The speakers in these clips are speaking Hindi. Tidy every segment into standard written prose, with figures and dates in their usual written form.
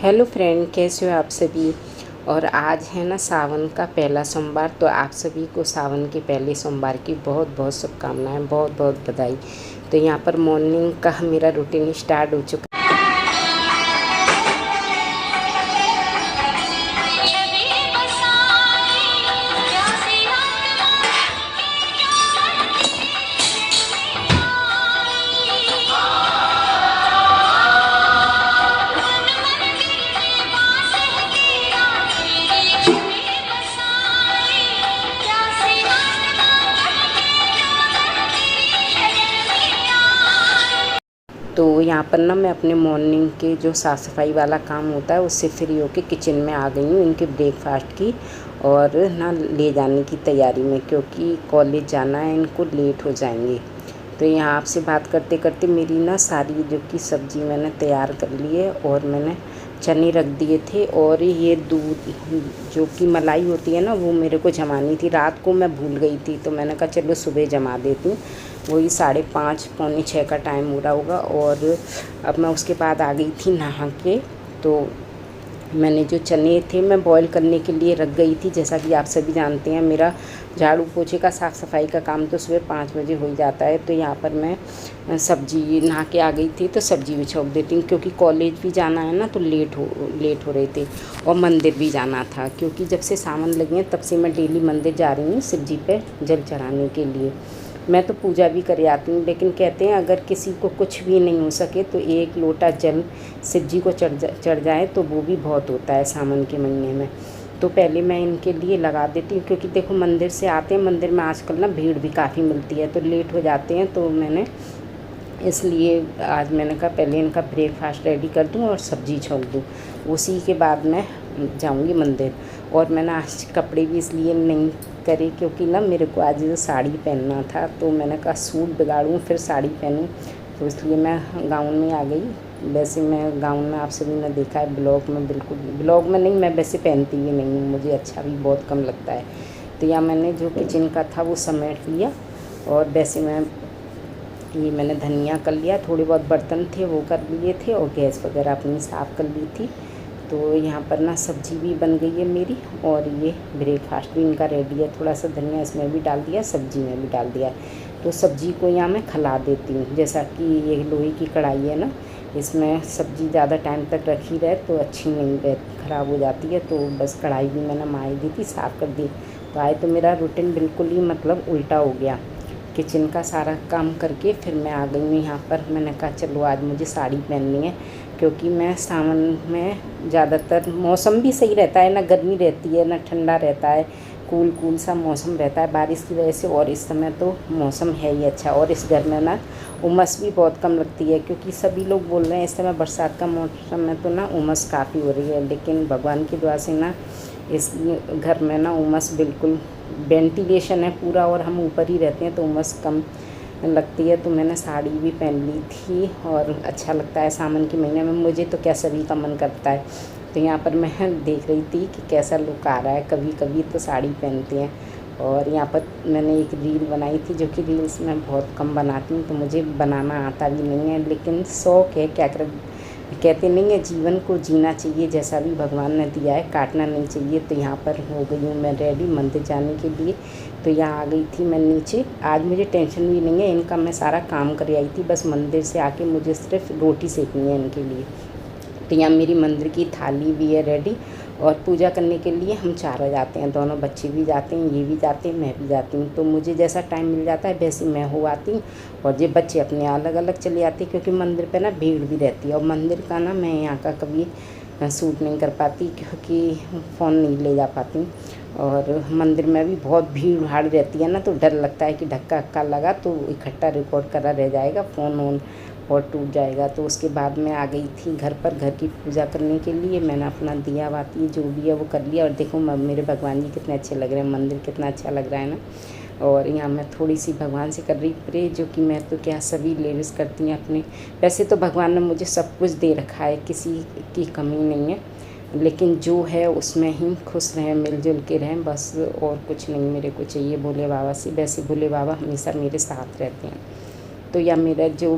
हेलो फ्रेंड, कैसे हो आप सभी। और आज है ना सावन का पहला सोमवार। तो आप सभी को सावन के पहले सोमवार की बहुत बहुत शुभकामनाएं, बहुत बहुत बधाई। तो यहाँ पर मॉर्निंग का मेरा रूटीन स्टार्ट हो चुका। तो यहाँ पर ना मैं अपने मॉर्निंग के जो साफ़ सफाई वाला काम होता है उससे फ्री होके किचन में आ गई हूँ इनके ब्रेकफास्ट की और ना ले जाने की तैयारी में, क्योंकि कॉलेज जाना है, इनको लेट हो जाएंगे। तो यहाँ आपसे बात करते करते मेरी ना सारी जो कि सब्ज़ी मैंने तैयार कर ली है और मैंने चने रख दिए थे। और ये दूध जो कि मलाई होती है ना, वो मेरे को जमानी थी। रात को मैं भूल गई थी, तो मैंने कहा चलो सुबह जमा देती हूँ। वही 5:30 पौने 6 का टाइम हो रहा होगा। और अब मैं उसके बाद आ गई थी नहा के। तो मैंने जो चने थे मैं बॉईल करने के लिए रख गई थी। जैसा कि आप सभी जानते हैं, मेरा झाड़ू पोछे का साफ़ सफाई का काम तो सुबह 5 बजे हो ही जाता है। तो यहाँ पर मैं सब्ज़ी नहा के आ गई थी, तो सब्ज़ी भी छोंक देती हूँ, क्योंकि कॉलेज भी जाना है ना, तो लेट हो रहे थे। और मंदिर भी जाना था, क्योंकि जब से सावन लगे हैं तब से मैं डेली मंदिर जा रही हूँ शिव जी पे जल चढ़ाने के लिए। मैं तो पूजा भी कर आती हूँ, लेकिन कहते हैं अगर किसी को कुछ भी नहीं हो सके तो एक लोटा जल शिव जी को चढ़ जाए तो वो भी बहुत होता है सावन के महीने में। तो पहले मैं इनके लिए लगा देती हूँ, क्योंकि देखो मंदिर से आते हैं, मंदिर में आजकल ना भीड़ भी काफ़ी मिलती है, तो लेट हो जाते हैं। तो मैंने इसलिए आज मैंने कहा पहले इनका ब्रेकफास्ट रेडी कर दूँ और सब्ज़ी छोंक दूँ, उसी के बाद मैं जाऊँगी मंदिर। और मैंने आज कपड़े भी इसलिए नहीं करे क्योंकि ना मेरे को आज साड़ी पहनना था, तो मैंने कहा सूट बिगाड़ूँ फिर साड़ी पहनूँ, तो इसलिए मैं गाउन में आ गई। वैसे मैं गाउन में आप सभी ने देखा है ब्लॉग में, बिल्कुल ब्लॉग में नहीं, मैं वैसे पहनती भी नहीं हूँ, मुझे अच्छा भी बहुत कम लगता है। तो यहाँ मैंने जो किचन का था वो समेट लिया। और वैसे मैंने धनिया कर लिया, थोड़े बहुत बर्तन थे वो कर लिए थे, और गैस वगैरह अपनी साफ़ कर ली थी। तो यहाँ पर ना सब्ज़ी भी बन गई है मेरी, और ये ब्रेकफास्ट भी इनका रेडी है। थोड़ा सा धनिया इसमें भी डाल दिया, सब्ज़ी में भी डाल दिया। तो सब्ज़ी को यहाँ मैं खिला देती हूँ। जैसा कि ये लोहे की कढ़ाई है ना, इसमें सब्ज़ी ज़्यादा टाइम तक रखी रहे तो अच्छी नहीं रहे, ख़राब हो जाती है। तो बस कढ़ाई भी मैंने माई दी थी, साफ़ कर दी। तो आए तो मेरा रूटीन बिल्कुल ही मतलब उल्टा हो गया। किचन का सारा काम करके फिर मैं आ गई हूँ यहाँ पर। मैंने कहा चलो आज मुझे साड़ी पहननी है, क्योंकि मैं सावन में ज़्यादातर मौसम भी सही रहता है, ना गर्मी रहती है ना ठंडा रहता है, कूल कूल सा मौसम रहता है बारिश की वजह से। और इस समय तो मौसम है ही अच्छा, और इस घर में ना उमस भी बहुत कम लगती है, क्योंकि सभी लोग बोल रहे हैं इस समय बरसात का मौसम है तो ना उमस काफ़ी हो रही है। लेकिन भगवान की दुआ से ना इस घर में ना उमस बिल्कुल, वेंटिलेशन है पूरा और हम ऊपर ही रहते हैं तो उमस कम लगती है। तो मैंने साड़ी भी पहन ली थी, और अच्छा लगता है सावन के महीने में, मुझे तो क्या सभी का मन करता है। तो यहाँ पर मैं देख रही थी कि कैसा लुक आ रहा है, कभी कभी तो साड़ी पहनते हैं। और यहाँ पर मैंने एक रील बनाई थी, जो कि रील्स मैं बहुत कम बनाती हूँ, तो मुझे बनाना आता भी नहीं है, लेकिन शौक़ है। क्या कर कहते नहीं है, जीवन को जीना चाहिए, जैसा भी भगवान ने दिया है काटना नहीं चाहिए। तो यहाँ पर हो गई हूँ मैं रेडी मंदिर जाने के लिए। तो यहाँ आ गई थी मैं नीचे। आज मुझे टेंशन भी नहीं है, इनका मैं सारा काम कर आई थी, बस मंदिर से आके मुझे सिर्फ रोटी सेकनी है इनके लिए। तो यहाँ मेरी मंदिर की थाली भी है रेडी, और पूजा करने के लिए हम चारों जाते हैं, दोनों बच्चे भी जाते हैं, ये भी जाते हैं, मैं भी जाती हूँ। तो मुझे जैसा टाइम मिल जाता है वैसे मैं हो आती हूँ, और ये बच्चे अपने अलग अलग चले आते हैं, क्योंकि मंदिर पे ना भीड़ भी रहती है। और मंदिर का ना मैं यहाँ का कभी शूट नहीं कर पाती, क्योंकि फ़ोन नहीं ले जा पाती। और मंदिर में भी बहुत भीड़ भाड़ रहती है ना, तो डर लगता है कि धक्का अक्का लगा तो इकट्ठा रिकॉर्ड करा रह जाएगा, फ़ोन वोन और टूट जाएगा। तो उसके बाद मैं आ गई थी घर पर, घर की पूजा करने के लिए। मैंने अपना दिया बाती जो भी है वो कर लिया। और देखो मेरे भगवान जी कितने अच्छे लग रहे हैं, मंदिर कितना अच्छा लग रहा है ना। और यहाँ मैं थोड़ी सी भगवान से कर रही प्रे, जो कि मैं तो क्या सभी लेडीज़ करती हैं अपने। वैसे तो भगवान ने मुझे सब कुछ दे रखा है, किसी की कमी नहीं है, लेकिन जो है उसमें ही खुश रहें, मिलजुल के रहें, बस और कुछ नहीं मेरे को चाहिए भोले बाबा से। वैसे भोले बाबा हमेशा मेरे साथ रहते हैं। तो या मेरा जो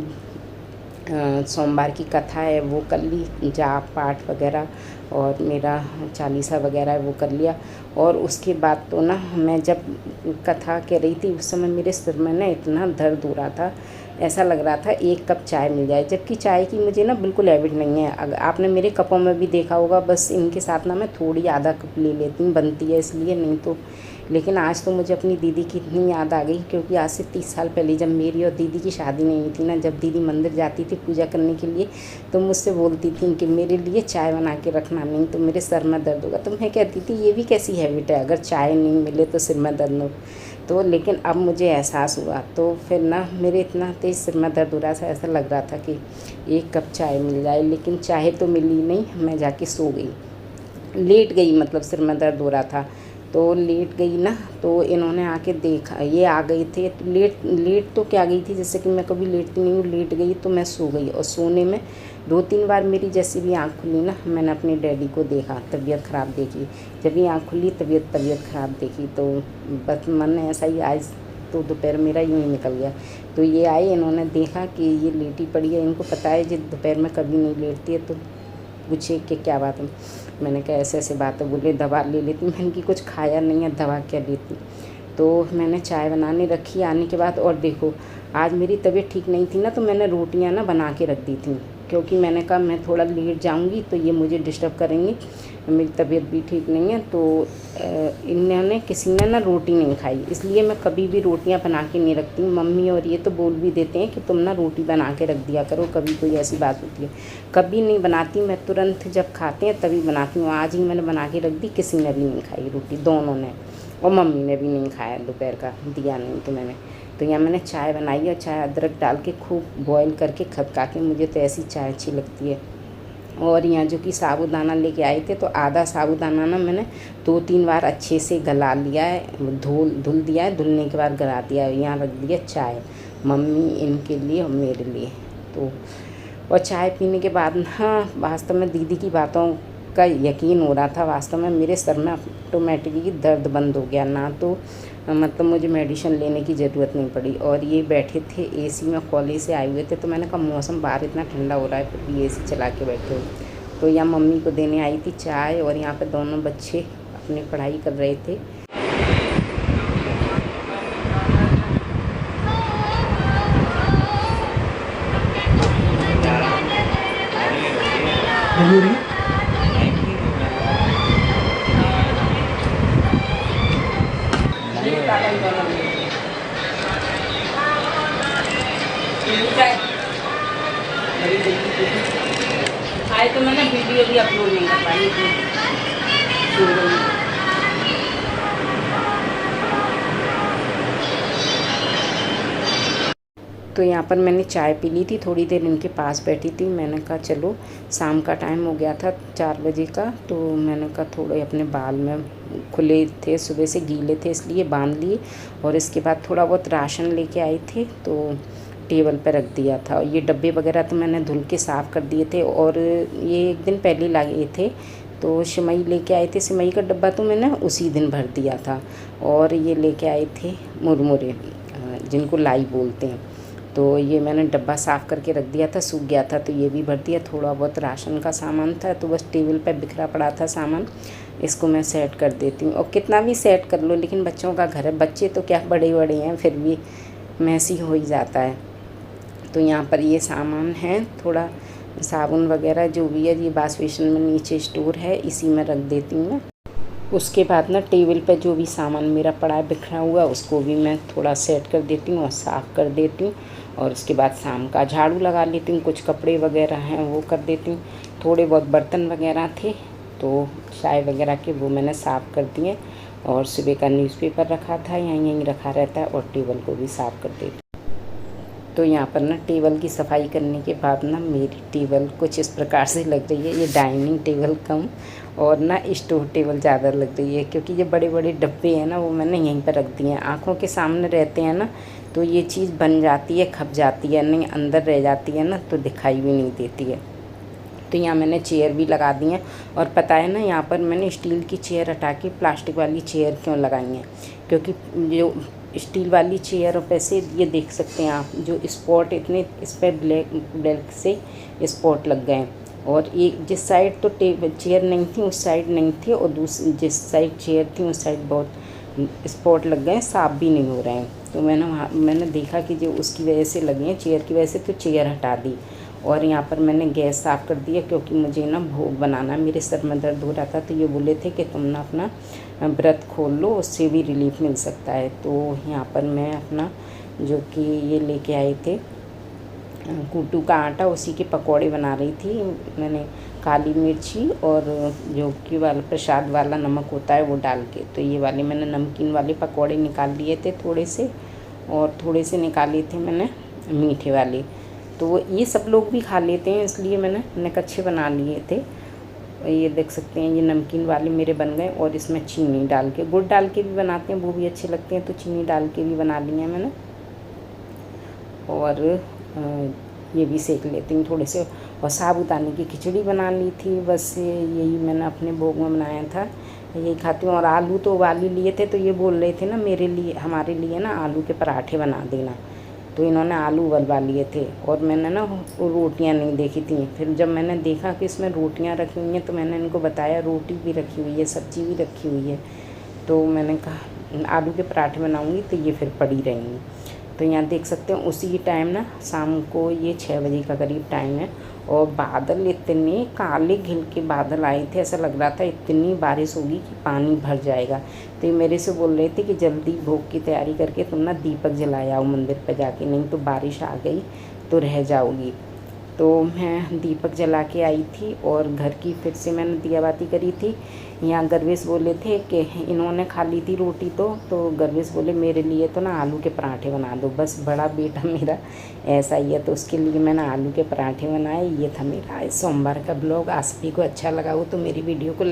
सोमवार की कथा है वो कर ली, जाप पाठ वगैरह, और मेरा चालीसा वगैरह वो कर लिया। और उसके बाद तो ना मैं जब कथा कह रही थी उस समय मेरे सिर में ना इतना दर्द हो रहा था, ऐसा लग रहा था एक कप चाय मिल जाए, जबकि चाय की मुझे ना बिल्कुल हैबिट नहीं है। अगर आपने मेरे कपों में भी देखा होगा, बस इनके साथ ना मैं थोड़ी आधा कप ले लेती हूँ, बनती है इसलिए, नहीं तो। लेकिन आज तो मुझे अपनी दीदी की इतनी याद आ गई, क्योंकि आज से 30 साल पहले जब मेरी और दीदी की शादी नहीं हुई थी ना, जब दीदी मंदिर जाती थी पूजा करने के लिए, तो मुझसे बोलती थी कि मेरे लिए चाय बना के रखना, नहीं तो मेरे सर में दर्द होगा। तो मैं कहती थी ये भी कैसी हैबिट है, अगर चाय नहीं मिले तो सिर में दर्द हो। तो लेकिन अब मुझे एहसास हुआ, तो फिर ना मेरे इतना तेज़ सिर में दर्द हो रहा था, ऐसा लग रहा था कि एक कप चाय मिल जाए, लेकिन चाय तो मिली नहीं। मैं जाके सो गई, लेट गई, मतलब सिर में दर्द हो रहा था तो लेट गई ना। तो इन्होंने आके देखा, ये आ गए थे, तो लेट तो क्या गई थी, जैसे कि मैं कभी लेटती नहीं हूँ, लेट गई तो मैं सो गई। और सोने में 2-3 बार मेरी जैसे भी आँख खुली ना, मैंने अपने डैडी को देखा, तबीयत ख़राब देखी। जब भी आँख खुली तबीयत ख़राब देखी, तो बस मन ऐसा ही, आज तो दोपहर मेरा यूँ ही निकल गया। तो ये आए, इन्होंने देखा कि ये लेटी पड़ी है, इनको पता है जी दोपहर में कभी नहीं लेटती है, तो पूछे कि क्या बात है। मैंने कहा ऐसे ऐसे बात है। बोले दवा ले लेती। मैंने कि कुछ खाया नहीं है, दवा क्या लेती। तो मैंने चाय बनाने रखी आने के बाद, और देखो आज मेरी तबीयत ठीक नहीं थी ना, तो मैंने रोटियां ना बना के रख दी थी, क्योंकि मैंने कहा मैं थोड़ा लेट जाऊंगी तो ये मुझे डिस्टर्ब करेंगी, मेरी तबीयत भी ठीक नहीं है। तो इन्होंने किसी ने ना रोटी नहीं खाई, इसलिए मैं कभी भी रोटियां बना के नहीं रखती। मम्मी और ये तो बोल भी देते हैं कि तुम ना रोटी बना के रख दिया करो, कभी कोई ऐसी बात होती है। कभी नहीं बनाती मैं, तुरंत जब खाते हैं तभी बनाती हूँ। आज ही मैंने बना के रख दी, किसी ने भी नहीं खाई रोटी, दोनों ने, और मम्मी ने भी नहीं खाया, दोपहर का दिया नहीं तो मैंने। तो यहाँ मैंने चाय बनाई, और चाय अदरक डाल के खूब बॉयल करके खदका के, मुझे तो ऐसी चाय अच्छी लगती है। और यहाँ जो कि साबूदाना लेके आए थे, तो आधा साबूदाना ना मैंने 2-3 बार अच्छे से गला लिया है, धुल दिया है, धुलने के बाद गला दिया है। यहाँ रख दिया चाय, मम्मी इनके लिए और मेरे लिए। तो और चाय पीने के बाद ना वास्तव में दीदी की बातों का यकीन हो रहा था, वास्तव में मेरे सर में ऑटोमेटिकली दर्द बंद हो गया ना, तो मतलब मुझे मेडिसिन लेने की ज़रूरत नहीं पड़ी। और ये बैठे थे एसी में, कॉलेज से आए हुए थे, तो मैंने कहा मौसम बाहर इतना ठंडा हो रहा है, फिर भी एसी चला के बैठे हो। तो यहाँ मम्मी को देने आई थी चाय, और यहाँ पे दोनों बच्चे अपनी पढ़ाई कर रहे थे। आए तो मैंने वीडियो भी अपलोड नहीं कर पाई थी। तो यहाँ पर मैंने चाय पी ली थी, थोड़ी देर इनके पास बैठी थी। मैंने कहा चलो, शाम का टाइम हो गया था 4 बजे का, तो मैंने कहा थोड़े अपने बाल में खुले थे, सुबह से गीले थे, इसलिए बांध लिए। और इसके बाद थोड़ा बहुत राशन लेके आए थे, तो टेबल पर रख दिया था। ये डब्बे वगैरह तो मैंने धुल के साफ़ कर दिए थे, और ये एक दिन पहले लाए थे। तो सिमई लेके आए थे, सिमई का डब्बा तो मैंने उसी दिन भर दिया था। और ये लेके आए थे मुरमुरे, जिनको लाई बोलते हैं, तो ये मैंने डब्बा साफ़ करके रख दिया था, सूख गया था, तो ये भी भर दिया। थोड़ा बहुत राशन का सामान था, तो बस टेबल पर बिखरा पड़ा था सामान, इसको मैं सेट कर देती हूँ। और कितना भी सेट कर लो, लेकिन बच्चों का घर है, बच्चे तो क्या बड़े बड़े हैं, फिर भी मैसी हो ही जाता है। तो यहाँ पर ये सामान है, थोड़ा साबुन वगैरह जो भी है, ये वॉश बेसिन में नीचे स्टोर है, इसी में रख देती हूँ मैं। उसके बाद ना टेबल पे जो भी सामान मेरा पड़ा है बिखरा हुआ, उसको भी मैं थोड़ा सेट कर देती हूँ और साफ़ कर देती हूँ। और उसके बाद शाम का झाड़ू लगा लेती हूँ, कुछ कपड़े वगैरह हैं वो कर देती हूँ। थोड़े बहुत बर्तन वगैरह थे, तो चाय वगैरह के वो मैंने साफ़ कर दिए। और सुबह का न्यूज़पेपर रखा था, यहीं रखा रहता है, और टेबल को भी साफ़ कर देती हूँ। तो यहाँ पर ना टेबल की सफाई करने के बाद ना मेरी टेबल कुछ इस प्रकार से लग रही है। ये डाइनिंग टेबल कम और ना स्टोर टेबल ज़्यादा लग रही है, क्योंकि ये बड़े बड़े डब्बे हैं ना, वो मैंने यहीं पर रख दिए हैं। आँखों के सामने रहते हैं ना, तो ये चीज़ बन जाती है, खप जाती है, नहीं अंदर रह जाती है ना, तो दिखाई भी नहीं देती है। तो यहाँ मैंने चेयर भी लगा दी हैं। और पता है ना, यहाँ पर मैंने स्टील की चेयर हटा के प्लास्टिक वाली चेयर क्यों लगाई हैं, क्योंकि जो स्टील वाली चेयर पे से ये देख सकते हैं आप, जो स्पॉट इतने इस पर ब्लैक ब्लैक से स्पॉट लग गए। और एक जिस साइड तो टेबल चेयर नहीं थी उस साइड नहीं थी, और दूसरी जिस साइड चेयर थी उस साइड बहुत स्पॉट लग गए, साफ़ भी नहीं हो रहे हैं। तो मैंने देखा कि जो उसकी वजह से लगे हैं चेयर की वजह से, तो चेयर हटा दी। और यहाँ पर मैंने गैस साफ़ कर दिया, क्योंकि मुझे ना भोग बनाना, मेरे सर में दर्द हो रहा था, तो ये बोले थे कि तुम ना अपना व्रत खोल लो, उससे भी रिलीफ मिल सकता है। तो यहाँ पर मैं अपना जो कि ये लेके आए थे कूटू का आटा, उसी के पकौड़े बना रही थी। मैंने काली मिर्ची और जो कि वाला प्रसाद वाला नमक होता है वो डाल के, तो ये वाले मैंने नमकीन वाले पकौड़े निकाल लिए थे थोड़े से, और थोड़े से निकाले थे मैंने मीठे वाले। तो ये सब लोग भी खा लेते हैं, इसलिए मैंने कच्चे बना लिए थे। ये देख सकते हैं ये नमकीन वाले मेरे बन गए। और इसमें चीनी डाल के, गुड़ डाल के भी बनाते हैं, वो भी अच्छे लगते हैं, तो चीनी डाल के भी बना लिए हैं मैंने। और ये भी सेक लेती हूँ थोड़े से। और साबूदाने की खिचड़ी बना ली थी, बस यही मैंने अपने भोग में बनाया था, यही खाती हूँ। और आलू तो उबाल ही लिए थे, तो ये बोल रहे थे ना मेरे लिए, हमारे लिए ना आलू के पराठे बना देना, तो इन्होंने आलू उबलवा लिए थे। और मैंने ना वो रोटियाँ नहीं देखी थी, फिर जब मैंने देखा कि इसमें रोटियाँ रखी हुई हैं, तो मैंने इनको बताया रोटी भी रखी हुई है, सब्ज़ी भी रखी हुई है। तो मैंने कहा आलू के पराठे बनाऊँगी, तो ये फिर पड़ी रहेंगी। तो यहाँ देख सकते हैं उसी टाइम ना शाम को ये 6 बजे का करीब टाइम है, और बादल इतने काले घिल के बादल आए थे, ऐसा लग रहा था इतनी बारिश होगी कि पानी भर जाएगा। तो ये मेरे से बोल रहे थे कि जल्दी भोग की तैयारी करके तुम ना दीपक जलाए आओ मंदिर पर जाके, नहीं तो बारिश आ गई तो रह जाओगी। तो मैं दीपक जला के आई थी, और घर की फिर से मैंने दिया बाती करी थी। यहाँ गर्वेश बोले थे कि इन्होंने खा ली थी रोटी, तो गर्वेश बोले मेरे लिए तो ना आलू के पराठे बना दो, बस बड़ा बेटा मेरा ऐसा ही है, तो उसके लिए मैंने आलू के पराठे बनाए। ये था मेरा सोमवार का ब्लॉग। आप सभी को अच्छा लगा हो तो मेरी वीडियो को लाइक